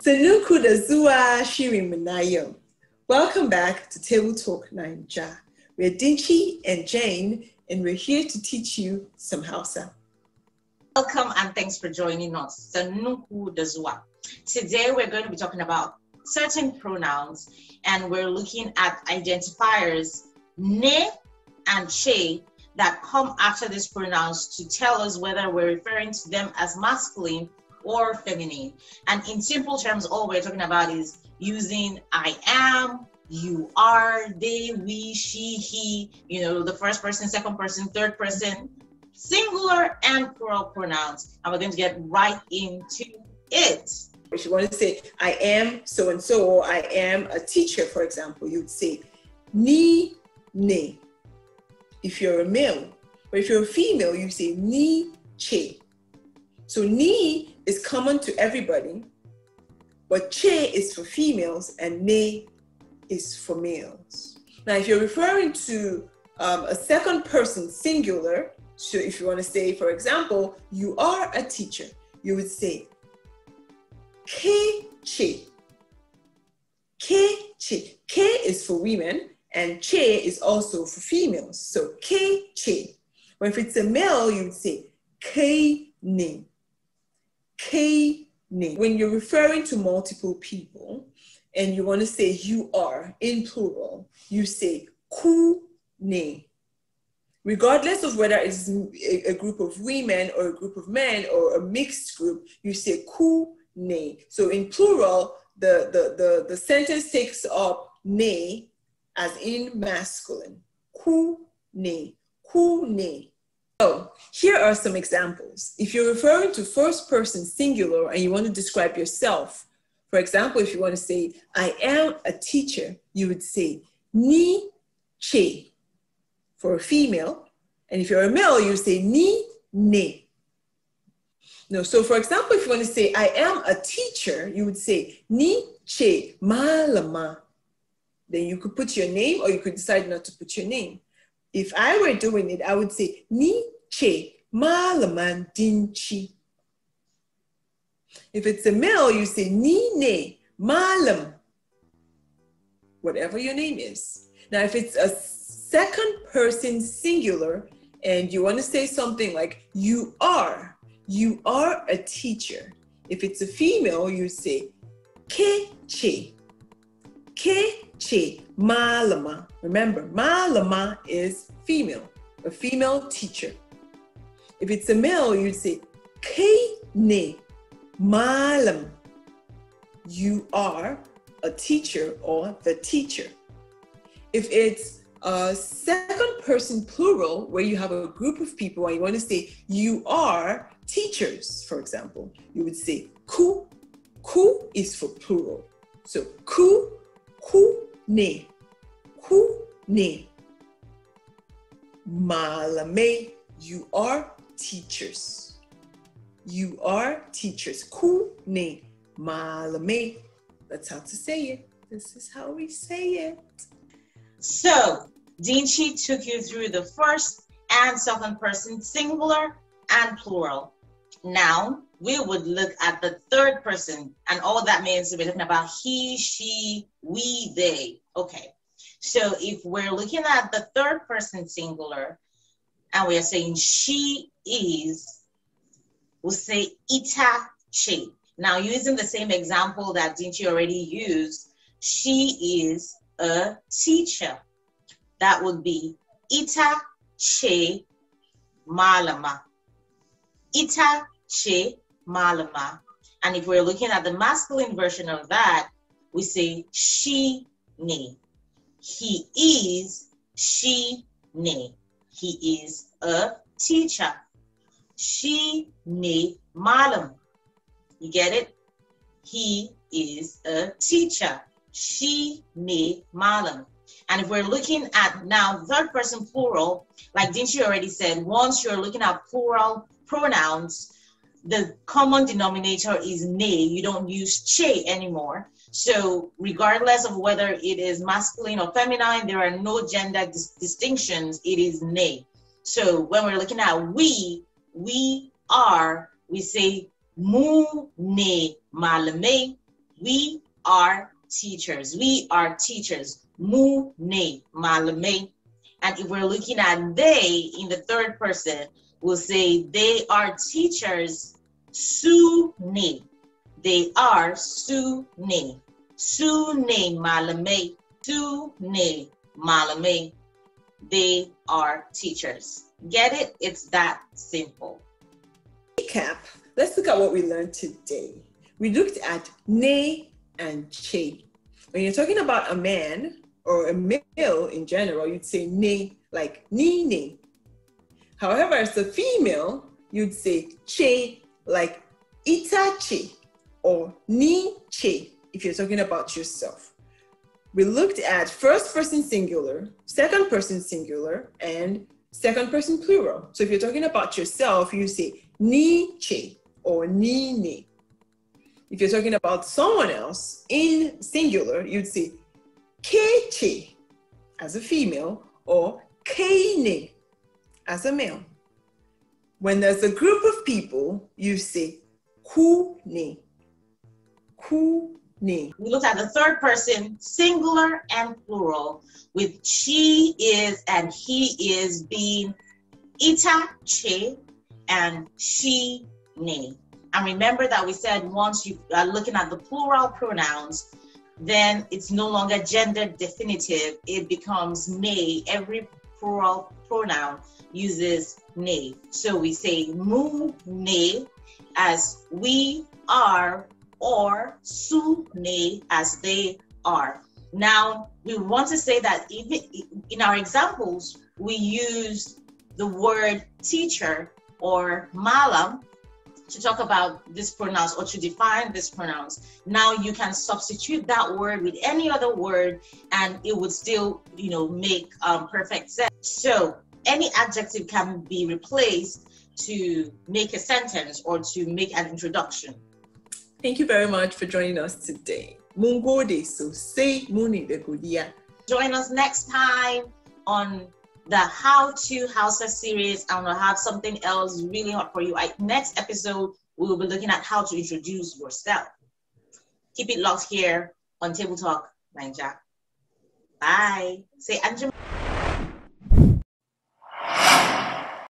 Sanuku da zuwa shirin Minayo. Welcome back to Table Talk Naija. We're Dinchi and Jane, and we're here to teach you some Hausa. Welcome and thanks for joining us. Sanuku da zuwa. Today we're going to be talking about certain pronouns, and we're looking at identifiers ne and che that come after these pronouns to tell us whether we're referring to them as masculine or feminine. And in simple terms, all we're talking about is using I am, you are, they, we, she, he, the first person, second person, third person, singular and plural pronouns. And we're going to get right into it. If you want to say, I am so-and-so, or I am a teacher, for example, you'd say, ni, ne. If you're a male, or if you're a female, you say, ni, che. So ni is common to everybody, but che is for females and ne is for males. Now, if you're referring to a second person singular, so if you want to say, for example, you are a teacher, you would say, ke che. Ke che. Ke is for women and che is also for females. So ke che. Or if it's a male, you would say ke ne. Ke ne. When you're referring to multiple people and you want to say you are in plural, you say ku ne. Regardless of whether it's a group of women or a group of men or a mixed group, you say ku ne. So in plural, the sentence takes up ne as in masculine. Ku ne. Ku ne. So here are some examples. If you're referring to first person singular and you want to describe yourself, for example, if you want to say, I am a teacher, you would say, ni che for a female. And if you're a male, you say, ni ne. No, so for example, if you want to say, I am a teacher, you would say, ni che malama. Then you could put your name or you could decide not to put your name. If I were doing it, I would say, ni che malaman dinchi. If it's a male, you say, ni ne malam, whatever your name is. Now, if it's a second person singular and you want to say something like, you are a teacher. If it's a female, you say, ke che malama. Remember, malama is female, a female teacher. If it's a male, you'd say, ke ne malam. You are a teacher or the teacher. If it's a second person plural, where you have a group of people and you want to say, you are teachers, for example, you would say, ku. Ku is for plural. So, ku ne. Ku ne. Malame. You are teachers. You are teachers. Ku ne. Malame. That's how to say it. This is how we say it. So, Dinchi took you through the first and second person singular and plural. Now, we would look at the third person, and all that means we're talking about he, she, we, they. Okay, so if we're looking at the third person singular, and we're saying she is, we'll say ita che. Now, using the same example that Dinchi already used, she is a teacher. That would be ita che malama. Ita che malama. And if we're looking at the masculine version of that, we say she ne. He is she ne. He is a teacher. She ne malam. You get it? He is a teacher. She ne malam. And if we're looking at now third person plural, like Dinchi already said, once you're looking at plural pronouns, the common denominator is ne. You don't use che anymore. So regardless of whether it is masculine or feminine, there are no gender distinctions. It is ne. So when we're looking at we are, we say mu ne malame, We are teachers. We are teachers. Mu ne malame. And if we're looking at they in the third person, we'll say they are teachers. Su ne. They are su ne. Su ne malame. Su ne malame. They are teachers. Get it? It's that simple. Recap. Let's look at what we learned today. We looked at ne and che. When you're talking about a man or a male in general, you'd say ne, like ni ne. However, as a female, you'd say che, like ita che or ni che, if you're talking about yourself. We looked at first person singular, second person singular, and second person plural. So if you're talking about yourself, you say ni che or ni ne. If you're talking about someone else in singular, you'd say ke che as a female or ke ne as a male. When there's a group of people, you say ku ne. Ku ne. We looked at the third person, singular and plural, with she is and he is being ita che and she ne. And remember that we said once you are looking at the plural pronouns, then it's no longer gender definitive. It becomes ne. Every plural pronoun uses ne. So we say mu ne as we are, or su ne as they are. Now, we want to say that even in our examples, we use the word teacher or malam to talk about these pronouns or to define these pronouns. Now you can substitute that word with any other word and it would still, make perfect sense. So any adjective can be replaced to make a sentence or to make an introduction. Thank you very much for joining us today. Mungode so say muni de gudia. Join us next time on the How to Hausa series. I'm going to have something else really hot for you. Next episode, we will be looking at how to introduce yourself. Keep it locked here on Table Talk Ninja. Bye. Say Anjum.